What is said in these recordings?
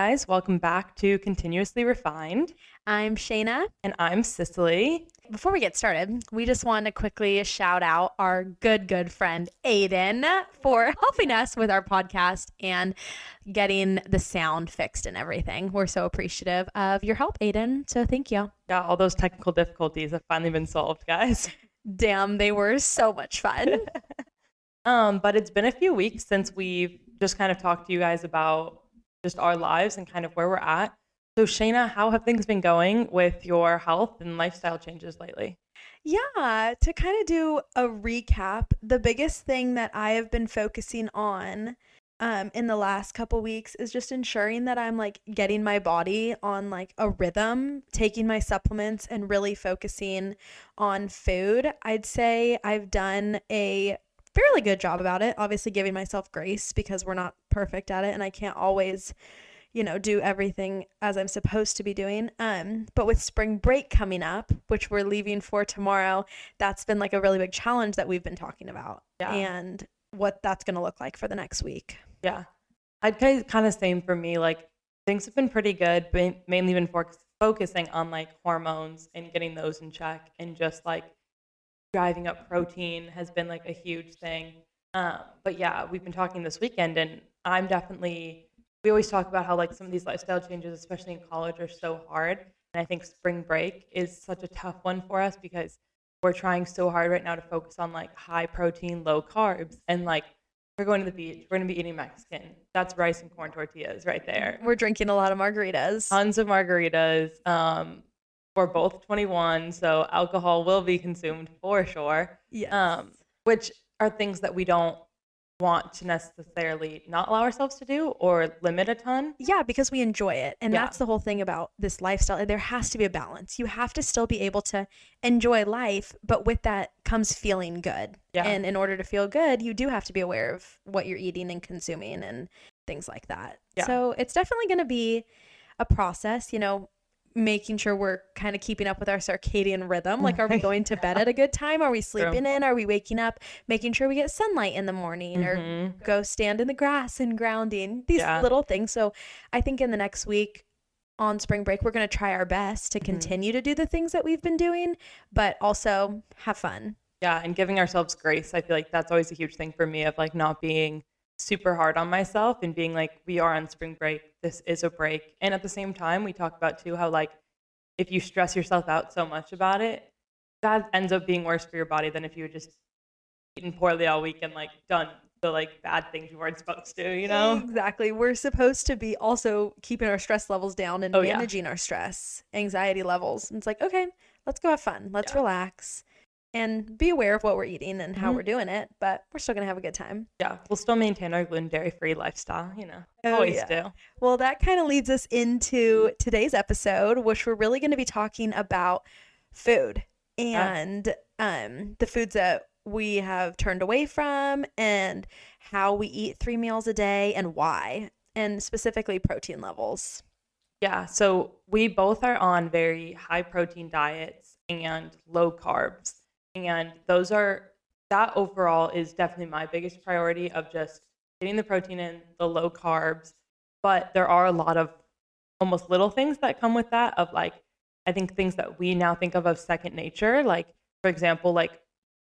guys. Welcome back to Continuously Refined. I'm Shayna. And I'm Sicily. Before we get started, we just want to quickly shout out our good friend Aiden for helping us with our podcast and getting the sound fixed and everything. We're so appreciative of your help, Aiden. So thank you. Yeah, all those technical difficulties have finally been solved, guys. Damn, they were so much fun. But it's been a few weeks since we've just kind of talked to you guys about just our lives and kind of where we're at. So Shayna, how have things been going with your health and lifestyle changes lately? Yeah, to kind of do a recap, the biggest thing that I have been focusing on in the last couple weeks is just ensuring that I'm like getting my body on like a rhythm, taking my supplements and really focusing on food. I'd say I've done a fairly good job about it, obviously giving myself grace because we're not perfect at it and I can't always do everything as I'm supposed to be doing. But with spring break coming up, which we're leaving for tomorrow, that's been like a really big challenge that we've been talking about and what that's going to look like for the next week. Yeah. I'd kind of same for me. Like things have been pretty good, but mainly been focusing on like hormones and getting those in check, and just like driving up protein has been like a huge thing. But yeah, we've been talking this weekend and we always talk about how like some of these lifestyle changes, especially in college, are so hard. And I think spring break is such a tough one for us because we're trying so hard right now to focus on like high protein, low carbs. And like we're going to the beach, we're going to be eating Mexican. That's rice and corn tortillas right there. We're drinking a lot of margaritas. Tons of margaritas. We're both 21, so alcohol will be consumed for sure. Yes. Which are things that we don't want to necessarily not allow ourselves to do or limit a ton. Yeah, because we enjoy it. And that's the whole thing about this lifestyle. There has to be a balance. You have to still be able to enjoy life, but with that comes feeling good. Yeah. And in order to feel good, you do have to be aware of what you're eating and consuming and things like that. Yeah. So it's definitely going to be a process, making sure we're kind of keeping up with our circadian rhythm. Like, are we going to bed at a good time? Are we sleeping in? Are we waking up, making sure we get sunlight in the morning or go stand in the grass and grounding, these little things. So I think in the next week on spring break, we're going to try our best to continue to do the things that we've been doing, but also have fun. Yeah. And giving ourselves grace. I feel like that's always a huge thing for me, of like not being super hard on myself and being like, we are on spring break, this is a break. And at the same time, we talk about too how like if you stress yourself out so much about it, that ends up being worse for your body than if you had just eaten poorly all week and like done the like bad things you weren't supposed to, Exactly. We're supposed to be also keeping our stress levels down and managing our stress, anxiety levels. And it's like, okay, let's go have fun, let's relax and be aware of what we're eating and how we're doing it, but we're still going to have a good time. Yeah, we'll still maintain our gluten dairy-free lifestyle, always do. Well, that kind of leads us into today's episode, which we're really going to be talking about food and the foods that we have turned away from and how we eat 3 meals a day and why, and specifically protein levels. Yeah, so we both are on very high protein diets and low carbs. And that overall is definitely my biggest priority, of just getting the protein in, the low carbs. But there are a lot of almost little things that come with that, of like, I think things that we now think of second nature. Like, for example, like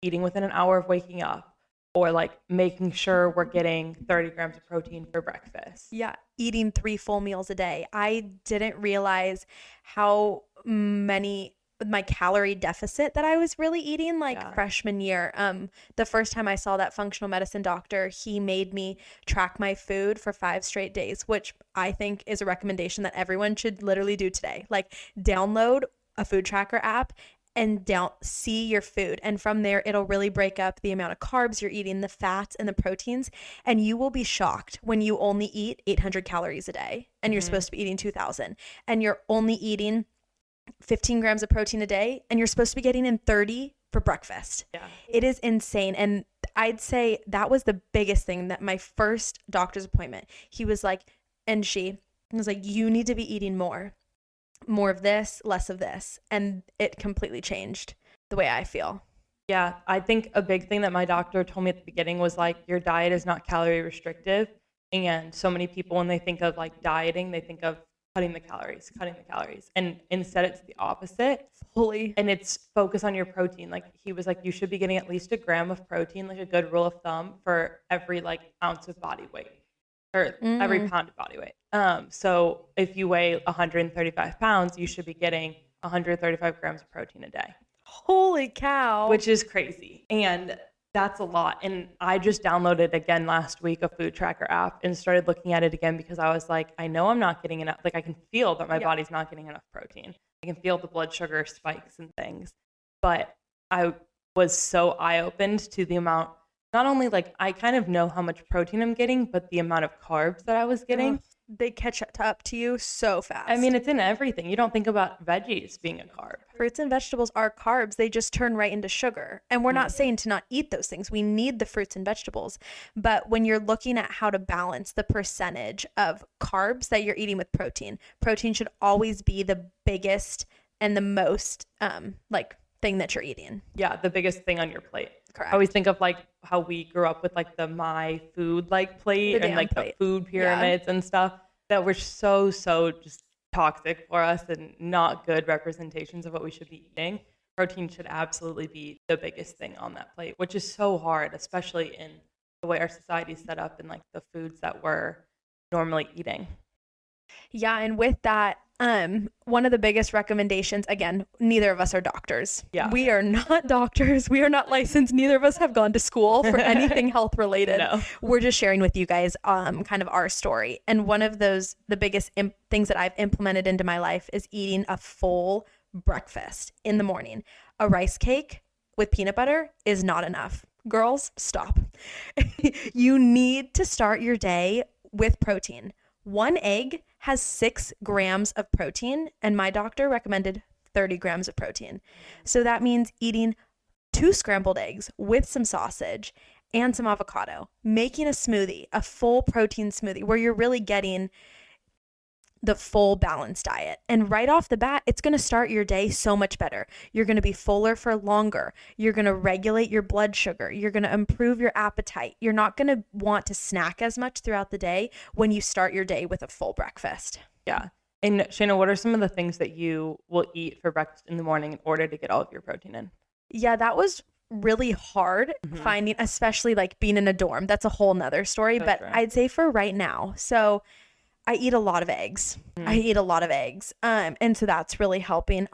eating within an hour of waking up, or like making sure we're getting 30 grams of protein for breakfast. Yeah, eating 3 full meals a day. I didn't realize how many my calorie deficit that I was really eating freshman year. The first time I saw that functional medicine doctor, he made me track my food for 5 straight days, which I think is a recommendation that everyone should literally do today. Like, download a food tracker app and see your food. And from there, it'll really break up the amount of carbs you're eating, the fats and the proteins. And you will be shocked when you only eat 800 calories a day and you're supposed to be eating 2,000, and you're only eating 15 grams of protein a day and you're supposed to be getting in 30 for breakfast. Yeah. It is insane. And I'd say that was the biggest thing, that my first doctor's appointment, he was like, you need to be eating more of this, less of this. And it completely changed the way I feel. Yeah, I think a big thing that my doctor told me at the beginning was like, your diet is not calorie restrictive. And so many people, when they think of like dieting, they think of cutting the calories. And instead it's the opposite. Fully. And it's focus on your protein. Like he was like, you should be getting at least a gram of protein, like a good rule of thumb for every like ounce of body weight or every pound of body weight. So if you weigh 135 pounds, you should be getting 135 grams of protein a day. Holy cow. Which is crazy. And that's a lot. And I just downloaded again last week a food tracker app and started looking at it again because I was like, I know I'm not getting enough. Like I can feel that my body's not getting enough protein. I can feel the blood sugar spikes and things. But I was so eye-opened to the amount, not only like I kind of know how much protein I'm getting, but the amount of carbs that I was getting. They catch up to you so fast. I mean, it's in everything. You don't think about veggies being a carb. Fruits and vegetables are carbs. They just turn right into sugar. And we're not saying to not eat those things. We need the fruits and vegetables. But when you're looking at how to balance the percentage of carbs that you're eating with protein, protein should always be the biggest and the most thing that you're eating. Yeah, the biggest thing on your plate. Correct. I always think of like how we grew up with like the my food like plate and like the food pyramids and stuff that were so just toxic for us and not good representations of what we should be eating. Protein should absolutely be the biggest thing on that plate, which is so hard, especially in the way our society is set up and like the foods that we're normally eating. Yeah, and with that, one of the biggest recommendations, again, neither of us are doctors. Yeah. We are not doctors. We are not licensed. Neither of us have gone to school for anything health related. No. We're just sharing with you guys kind of our story. And one of the biggest things that I've implemented into my life is eating a full breakfast in the morning. A rice cake with peanut butter is not enough. Girls, stop. You need to start your day with protein. One egg has 6 grams of protein, and my doctor recommended 30 grams of protein. So that means eating 2 scrambled eggs with some sausage and some avocado, making a smoothie, a full protein smoothie where you're really getting the full balanced diet. And right off the bat, it's going to start your day so much better. You're going to be fuller for longer. You're going to regulate your blood sugar. You're going to improve your appetite. You're not going to want to snack as much throughout the day when you start your day with a full breakfast. Yeah. And Shayna, what are some of the things that you will eat for breakfast in the morning in order to get all of your protein in? Yeah, that was really hard finding, especially like being in a dorm. That's a whole nother story. But I'd say for right now, so I eat a lot of eggs. And so that's really helping.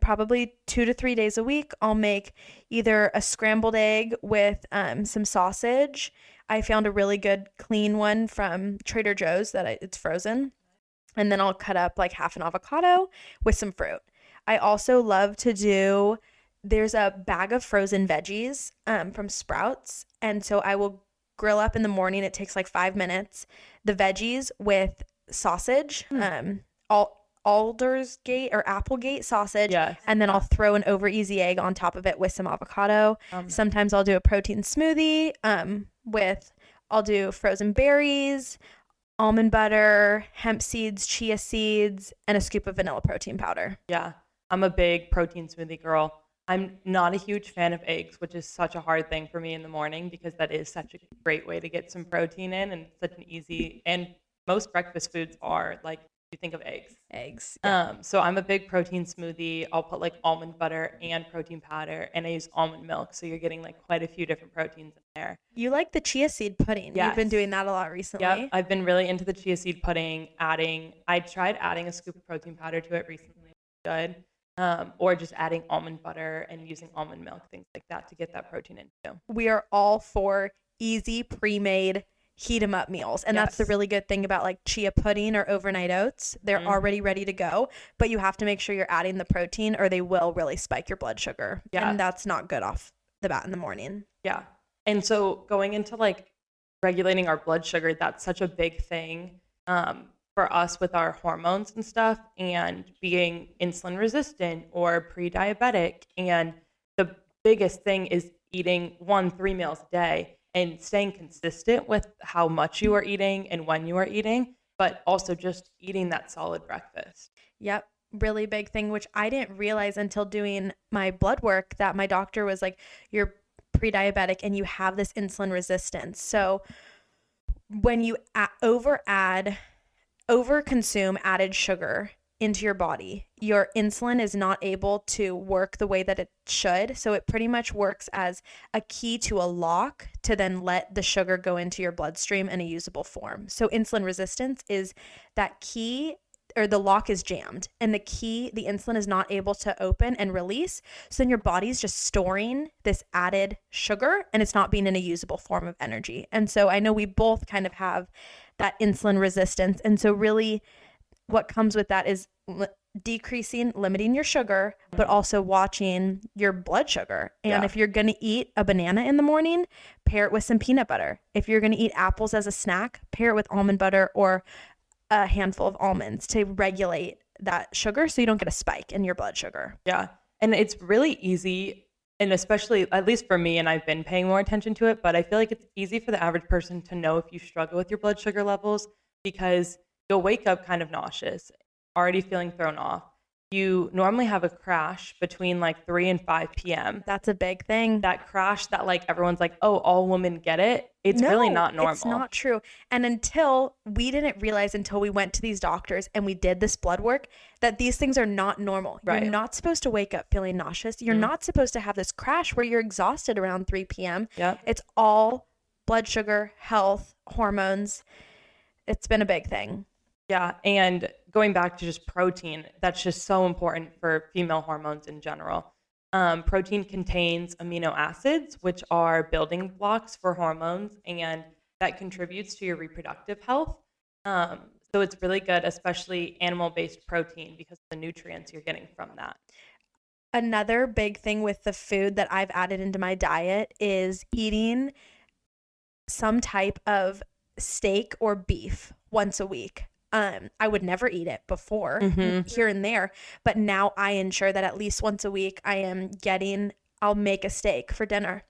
Probably 2 to 3 days a week, I'll make either a scrambled egg with some sausage. I found a really good clean one from Trader Joe's it's frozen. And then I'll cut up like half an avocado with some fruit. I also love to do, there's a bag of frozen veggies from Sprouts. And so I will grill up in the morning. It takes like 5 minutes. The veggies with sausage, Aldersgate or Applegate sausage. Yes. And then I'll throw an over easy egg on top of it with some avocado. Sometimes I'll do a protein smoothie I'll do frozen berries, almond butter, hemp seeds, chia seeds, and a scoop of vanilla protein powder. Yeah. I'm a big protein smoothie girl. I'm not a huge fan of eggs, which is such a hard thing for me in the morning because that is such a great way to get some protein in and such an easy, and most breakfast foods are like, you think of eggs. Yeah. So I'm a big protein smoothie. I'll put like almond butter and protein powder, and I use almond milk. So you're getting like quite a few different proteins in there. You like the chia seed pudding. Yes. You've been doing that a lot recently. Yeah, I've been really into the chia seed pudding. I tried adding a scoop of protein powder to it recently. Good. Or just adding almond butter and using almond milk, things like that to get that protein in too. We are all for easy, pre-made, heat 'em up meals. And that's the really good thing about like chia pudding or overnight oats. They're already ready to go, but you have to make sure you're adding the protein or they will really spike your blood sugar. Yeah. And that's not good off the bat in the morning. Yeah. And so going into like regulating our blood sugar, that's such a big thing for us with our hormones and stuff, and being insulin resistant or pre-diabetic. And the biggest thing is eating 3 meals a day and staying consistent with how much you are eating and when you are eating, but also just eating that solid breakfast. Yep. Really big thing, which I didn't realize until doing my blood work, that my doctor was like, you're pre-diabetic and you have this insulin resistance. So when you over consume added sugar into your body, your insulin is not able to work the way that it should. So it pretty much works as a key to a lock to then let the sugar go into your bloodstream in a usable form. So insulin resistance is that key, or the lock is jammed, and the insulin is not able to open and release. So then your body's just storing this added sugar and it's not being in a usable form of energy. And so I know we both kind of have that insulin resistance. And so really what comes with that is limiting your sugar, but also watching your blood sugar. And if you're going to eat a banana in the morning, pair it with some peanut butter. If you're going to eat apples as a snack, pair it with almond butter or a handful of almonds to regulate that sugar so you don't get a spike in your blood sugar. Yeah. And it's really easy, and especially, at least for me, and I've been paying more attention to it, but I feel like it's easy for the average person to know if you struggle with your blood sugar levels, because you'll wake up kind of nauseous, already feeling thrown off. You normally have a crash between like 3 and 5 p.m. That's a big thing. That crash that like everyone's like, oh, all women get it. It's really not normal. It's not true. And we didn't realize until we went to these doctors and we did this blood work that these things are not normal. Right. You're not supposed to wake up feeling nauseous. You're not supposed to have this crash where you're exhausted around 3 p.m. Yep. It's all blood sugar, health, hormones. It's been a big thing. Yeah, and going back to just protein, that's just so important for female hormones in general. Protein contains amino acids, which are building blocks for hormones, and that contributes to your reproductive health. So it's really good, especially animal-based protein, because of the nutrients you're getting from that. Another big thing with the food that I've added into my diet is eating some type of steak or beef once a week. I would never eat it before, here and there, but now I ensure that at least once a week I'll make a steak for dinner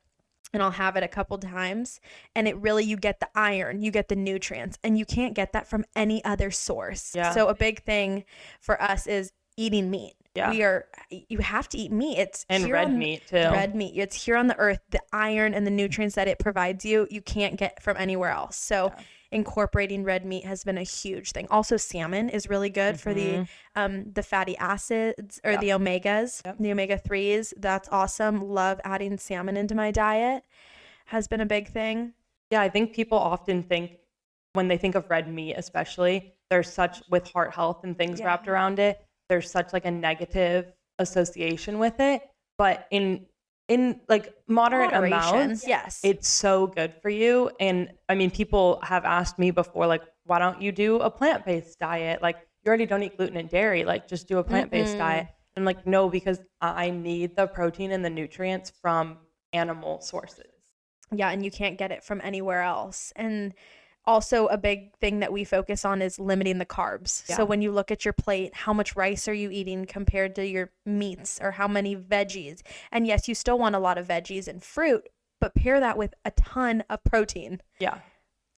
and I'll have it a couple times, and you get the iron, you get the nutrients, and you can't get that from any other source. Yeah. So a big thing for us is eating meat. Yeah. You have to eat meat. Meat too. Red meat. It's here on the earth. The iron and the nutrients that it provides you can't get from anywhere else. So incorporating red meat has been a huge thing. Also, salmon is really good for the fatty acids or the omegas, the omega-3s. That's awesome. Love adding salmon into my diet. Has been a big thing. Yeah, I think people often think, when they think of red meat especially, with heart health and things wrapped around it, there's such like a negative association with it. But in like moderate amounts, yes, it's so good for you. And I mean, people have asked me before, like, why don't you do a plant-based diet? Like, you already don't eat gluten and dairy, like just do a plant-based diet. And I'm like, no, because I need the protein and the nutrients from animal sources. Yeah, and you can't get it from anywhere else. And also a big thing that we focus on is limiting the carbs. Yeah. So when you look at your plate, how much rice are you eating compared to your meats, or how many veggies? And yes, you still want a lot of veggies and fruit, but pair that with a ton of protein. Yeah.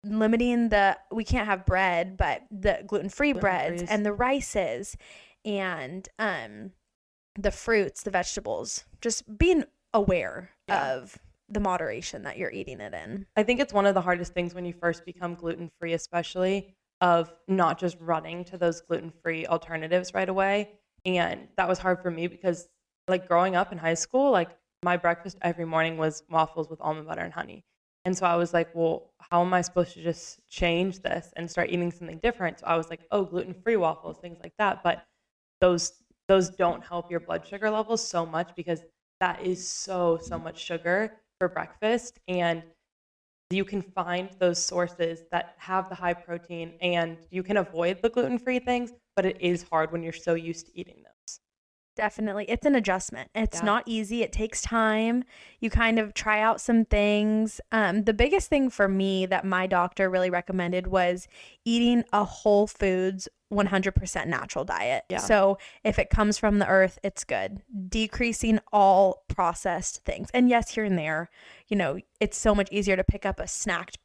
Limiting we can't have bread, but the gluten-free breads and the rices and the fruits, the vegetables, just being aware of the moderation that you're eating it in. I think it's one of the hardest things when you first become gluten-free, especially, of not just running to those gluten-free alternatives right away. And that was hard for me because, like, growing up in high school, like, my breakfast every morning was waffles with almond butter and honey. And so I was like, well, how am I supposed to just change this and start eating something different? So I was like, oh, gluten-free waffles, things like that. But those don't help your blood sugar levels so much, because that is so much sugar for breakfast. And you can find those sources that have the high protein, and you can avoid the gluten-free things, but it is hard when you're so used to eating those. Definitely. It's an adjustment. It's not easy. It takes time. You kind of try out some things. The biggest thing for me that my doctor really recommended was eating a whole foods 100% natural diet. Yeah. So if it comes from the earth, it's good. Decreasing all processed things. And yes, here and there, it's so much easier to pick up a snack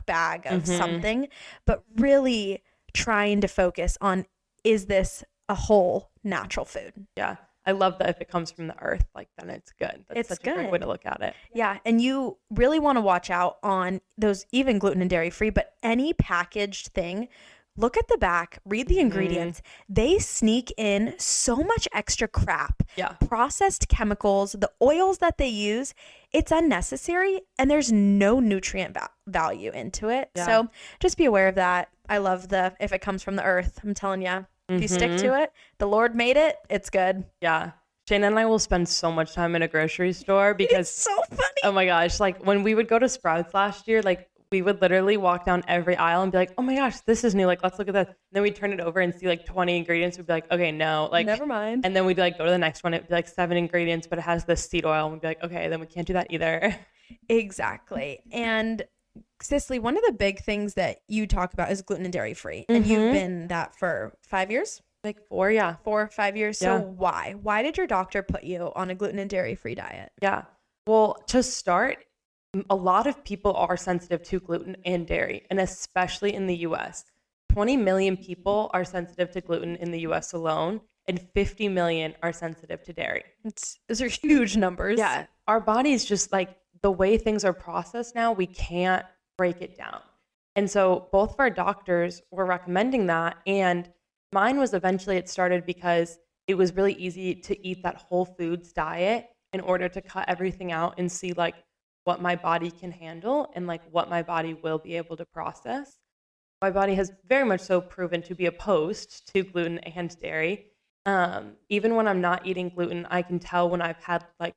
bag of something, but really trying to focus on, is this a whole natural food? Yeah. I love that if it comes from the earth, like then it's good. That's such a great way to look at it. Yeah. And you really want to watch out on those, even gluten and dairy free, but any packaged thing. Look at the back, read the ingredients. They sneak in so much extra crap. Yeah. Processed chemicals, the oils that they use, it's unnecessary and there's no nutrient value into it. Yeah. So just be aware of that. I love if it comes from the earth, I'm telling you, if you stick to it, the Lord made it, it's good. Yeah. Shayna and I will spend so much time in a grocery store because it's so funny. Oh my gosh. Like when we would go to Sprouts last year, like we would literally walk down every aisle and be like, oh my gosh, this is new. Like, let's look at this. And then we'd turn it over and see like 20 ingredients. We'd be like, okay, no, like never mind. And then we'd like go to the next one. It'd be like 7 ingredients, but it has this seed oil. And we'd be like, okay, then we can't do that either. Exactly. And Cicely, one of the big things that you talk about is gluten and dairy free. And you've been that for 5 years? Like 4, yeah. 4 or 5 years. So why? Why did your doctor put you on a gluten and dairy free diet? Yeah. Well, to start, a lot of people are sensitive to gluten and dairy, and especially in the US. 20 million people are sensitive to gluten in the US alone, and 50 million are sensitive to dairy. Those are huge numbers. Yeah. Our bodies just like the way things are processed now, we can't break it down. And so both of our doctors were recommending that. And mine was eventually, it started because it was really easy to eat that whole foods diet in order to cut everything out and see like what my body can handle and like what my body will be able to process. My body has very much so proven to be opposed to gluten and dairy. Even when I'm not eating gluten, I can tell when I've had like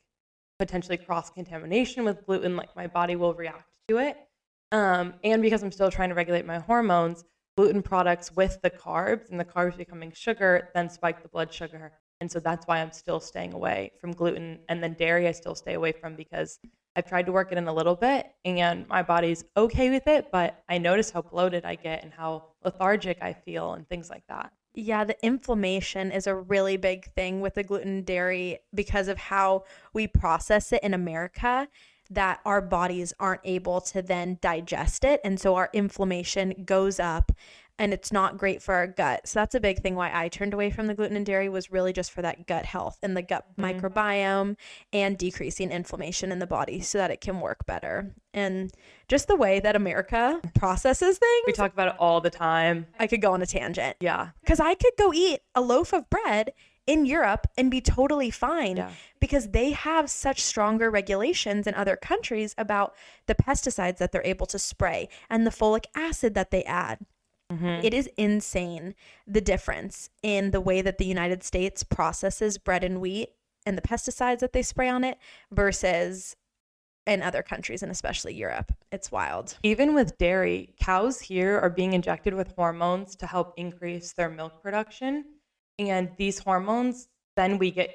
potentially cross-contamination with gluten, like my body will react to it. And because I'm still trying to regulate my hormones, gluten products with the carbs and the carbs becoming sugar then spike the blood sugar. And so that's why I'm still staying away from gluten. And then dairy I still stay away from because I've tried to work it in a little bit and my body's okay with it, but I notice how bloated I get and how lethargic I feel and things like that. Yeah, the inflammation is a really big thing with the gluten and dairy because of how we process it in America, that our bodies aren't able to then digest it. And so our inflammation goes up and it's not great for our gut. So that's a big thing why I turned away from the gluten and dairy, was really just for that gut health and the gut microbiome and decreasing inflammation in the body so that it can work better. And just the way that America processes things. We talk about it all the time. I could go on a tangent. Yeah. Because I could go eat a loaf of bread in Europe and be totally fine because they have such stronger regulations in other countries about the pesticides that they're able to spray and the folic acid that they add. It is insane the difference in the way that the United States processes bread and wheat and the pesticides that they spray on it versus in other countries and especially Europe. It's wild. Even with dairy, cows here are being injected with hormones to help increase their milk production. And these hormones, then we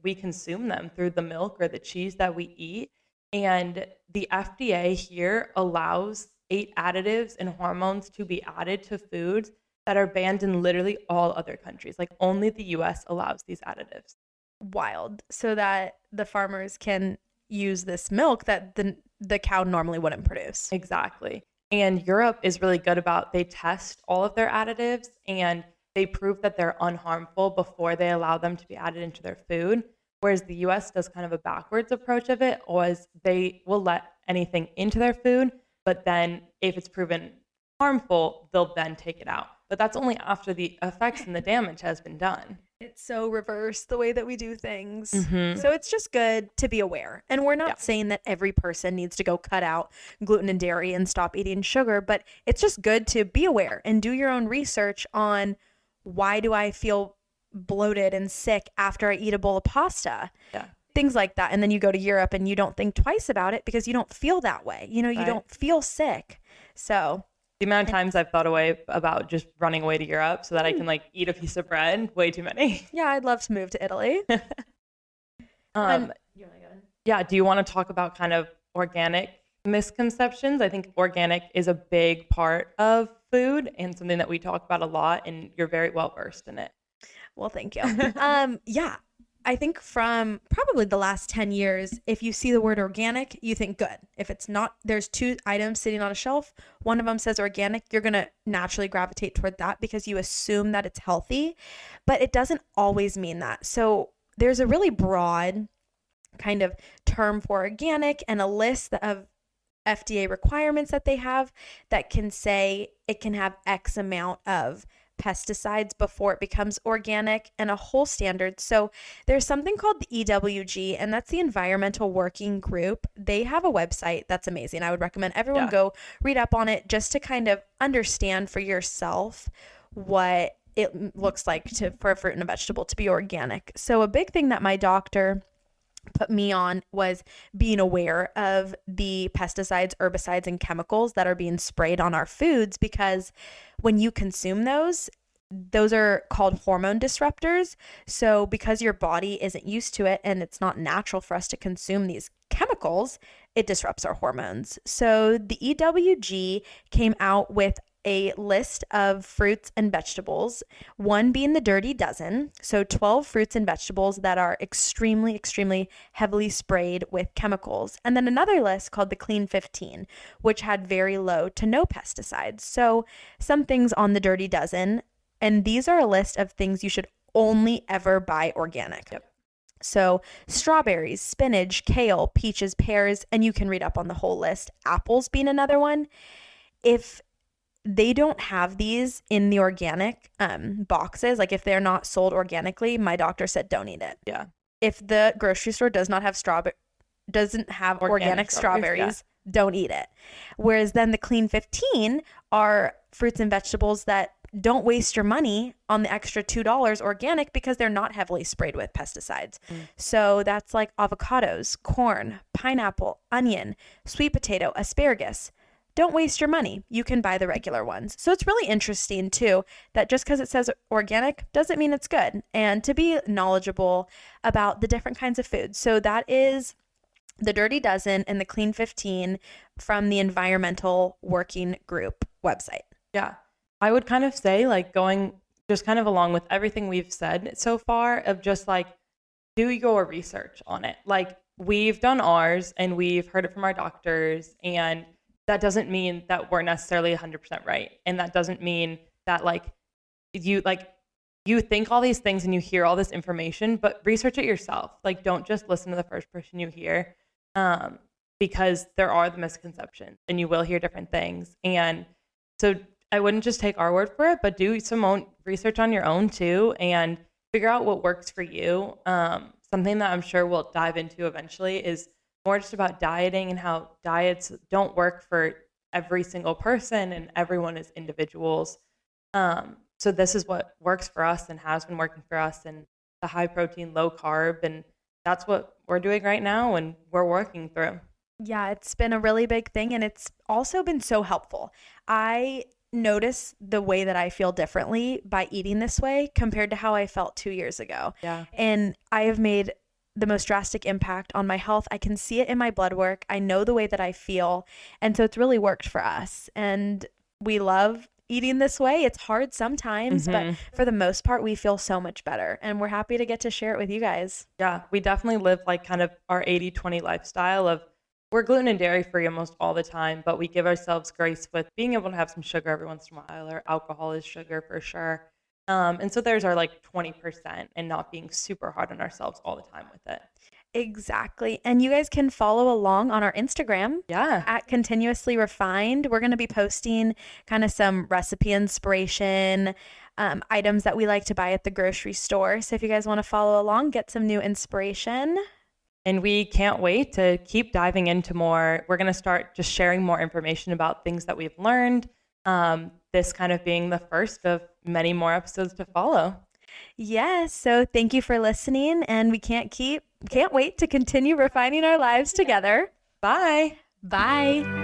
we consume them through the milk or the cheese that we eat. And the FDA here allows 8 additives and hormones to be added to foods that are banned in literally all other countries. Like only the US allows these additives. Wild. So that the farmers can use this milk that the cow normally wouldn't produce. Exactly. And Europe is really good about, they test all of their additives and they prove that they're unharmful before they allow them to be added into their food. Whereas the US does kind of a backwards approach of it, was they will let anything into their food, but then if it's proven harmful, they'll then take it out. But that's only after the effects and the damage has been done. It's so reverse the way that we do things. So it's just good to be aware. And we're not saying that every person needs to go cut out gluten and dairy and stop eating sugar, but it's just good to be aware and do your own research on why do I feel bloated and sick after I eat a bowl of pasta? Yeah. Things like that. And then you go to Europe and you don't think twice about it because you don't feel that way. You know, you don't feel sick. So the amount of times I've thought about just running away to Europe so that I can like eat a piece of bread, way too many. Yeah, I'd love to move to Italy. Yeah, do you want to talk about kind of organic misconceptions? I think organic is a big part of food and something that we talk about a lot, and you're very well versed in it. Well, thank you. Yeah. I think from probably the last 10 years, if you see the word organic, you think good. If it's not, there's 2 items sitting on a shelf. One of them says organic. You're going to naturally gravitate toward that because you assume that it's healthy, but it doesn't always mean that. So there's a really broad kind of term for organic and a list of FDA requirements that they have that can say it can have X amount of pesticides before it becomes organic, and a whole standard. So there's something called the EWG, and that's the Environmental Working Group. They have a website that's amazing. I would recommend everyone go read up on it just to kind of understand for yourself what it looks like for a fruit and a vegetable to be organic. So a big thing that my doctor put me on was being aware of the pesticides, herbicides, and chemicals that are being sprayed on our foods, because when you consume those are called hormone disruptors. So because your body isn't used to it and it's not natural for us to consume these chemicals, it disrupts our hormones. So the EWG came out with a list of fruits and vegetables, one being the Dirty Dozen. So 12 fruits and vegetables that are extremely, extremely heavily sprayed with chemicals. And then another list called the Clean 15, which had very low to no pesticides. So some things on the Dirty Dozen, and these are a list of things you should only ever buy organic. Yep. So strawberries, spinach, kale, peaches, pears, and you can read up on the whole list. Apples being another one. If they don't have these in the organic boxes, like if they're not sold organically, my doctor said don't eat it. Yeah. If the grocery store doesn't have organic strawberries, don't eat it. Whereas then the Clean 15 are fruits and vegetables that don't waste your money on the extra $2 organic because they're not heavily sprayed with pesticides. So that's like avocados, corn, pineapple, onion, sweet potato, asparagus. Don't waste your money. You can buy the regular ones. So it's really interesting too that just because it says organic doesn't mean it's good, and to be knowledgeable about the different kinds of foods. So that is the Dirty Dozen and the Clean 15 from the Environmental Working Group website. Yeah. I would kind of say, like, going just kind of along with everything we've said so far, of just like, do your research on it. Like, we've done ours and we've heard it from our doctors, and that doesn't mean that we're necessarily 100% right. And that doesn't mean that you think all these things and you hear all this information, but research it yourself. Like, don't just listen to the first person you hear, because there are the misconceptions and you will hear different things. And so I wouldn't just take our word for it, but do some own research on your own too, and figure out what works for you. Something that I'm sure we'll dive into eventually is more just about dieting and how diets don't work for every single person and everyone is individuals. So this is what works for us and has been working for us, and the high protein, low carb, and that's what we're doing right now and we're working through. Yeah, it's been a really big thing, and it's also been so helpful. I notice the way that I feel differently by eating this way compared to how I felt 2 years ago. Yeah. And I have made the most drastic impact on my health. I can see it in my blood work. I know the way that I feel. And so it's really worked for us. And we love eating this way. It's hard sometimes, but for the most part, we feel so much better. And we're happy to get to share it with you guys. Yeah, we definitely live like kind of our 80-20 lifestyle of, we're gluten and dairy free almost all the time, but we give ourselves grace with being able to have some sugar every once in a while, or alcohol is sugar for sure. And so there's our like 20%, and not being super hard on ourselves all the time with it. Exactly. And you guys can follow along on our Instagram at Continuously Refined. We're going to be posting kind of some recipe inspiration, items that we like to buy at the grocery store. So if you guys want to follow along, get some new inspiration. And we can't wait to keep diving into more. We're going to start just sharing more information about things that we've learned. This kind of being the first of many more episodes to follow. Yes. So thank you for listening, and we can't wait to continue refining our lives together. Bye. Bye.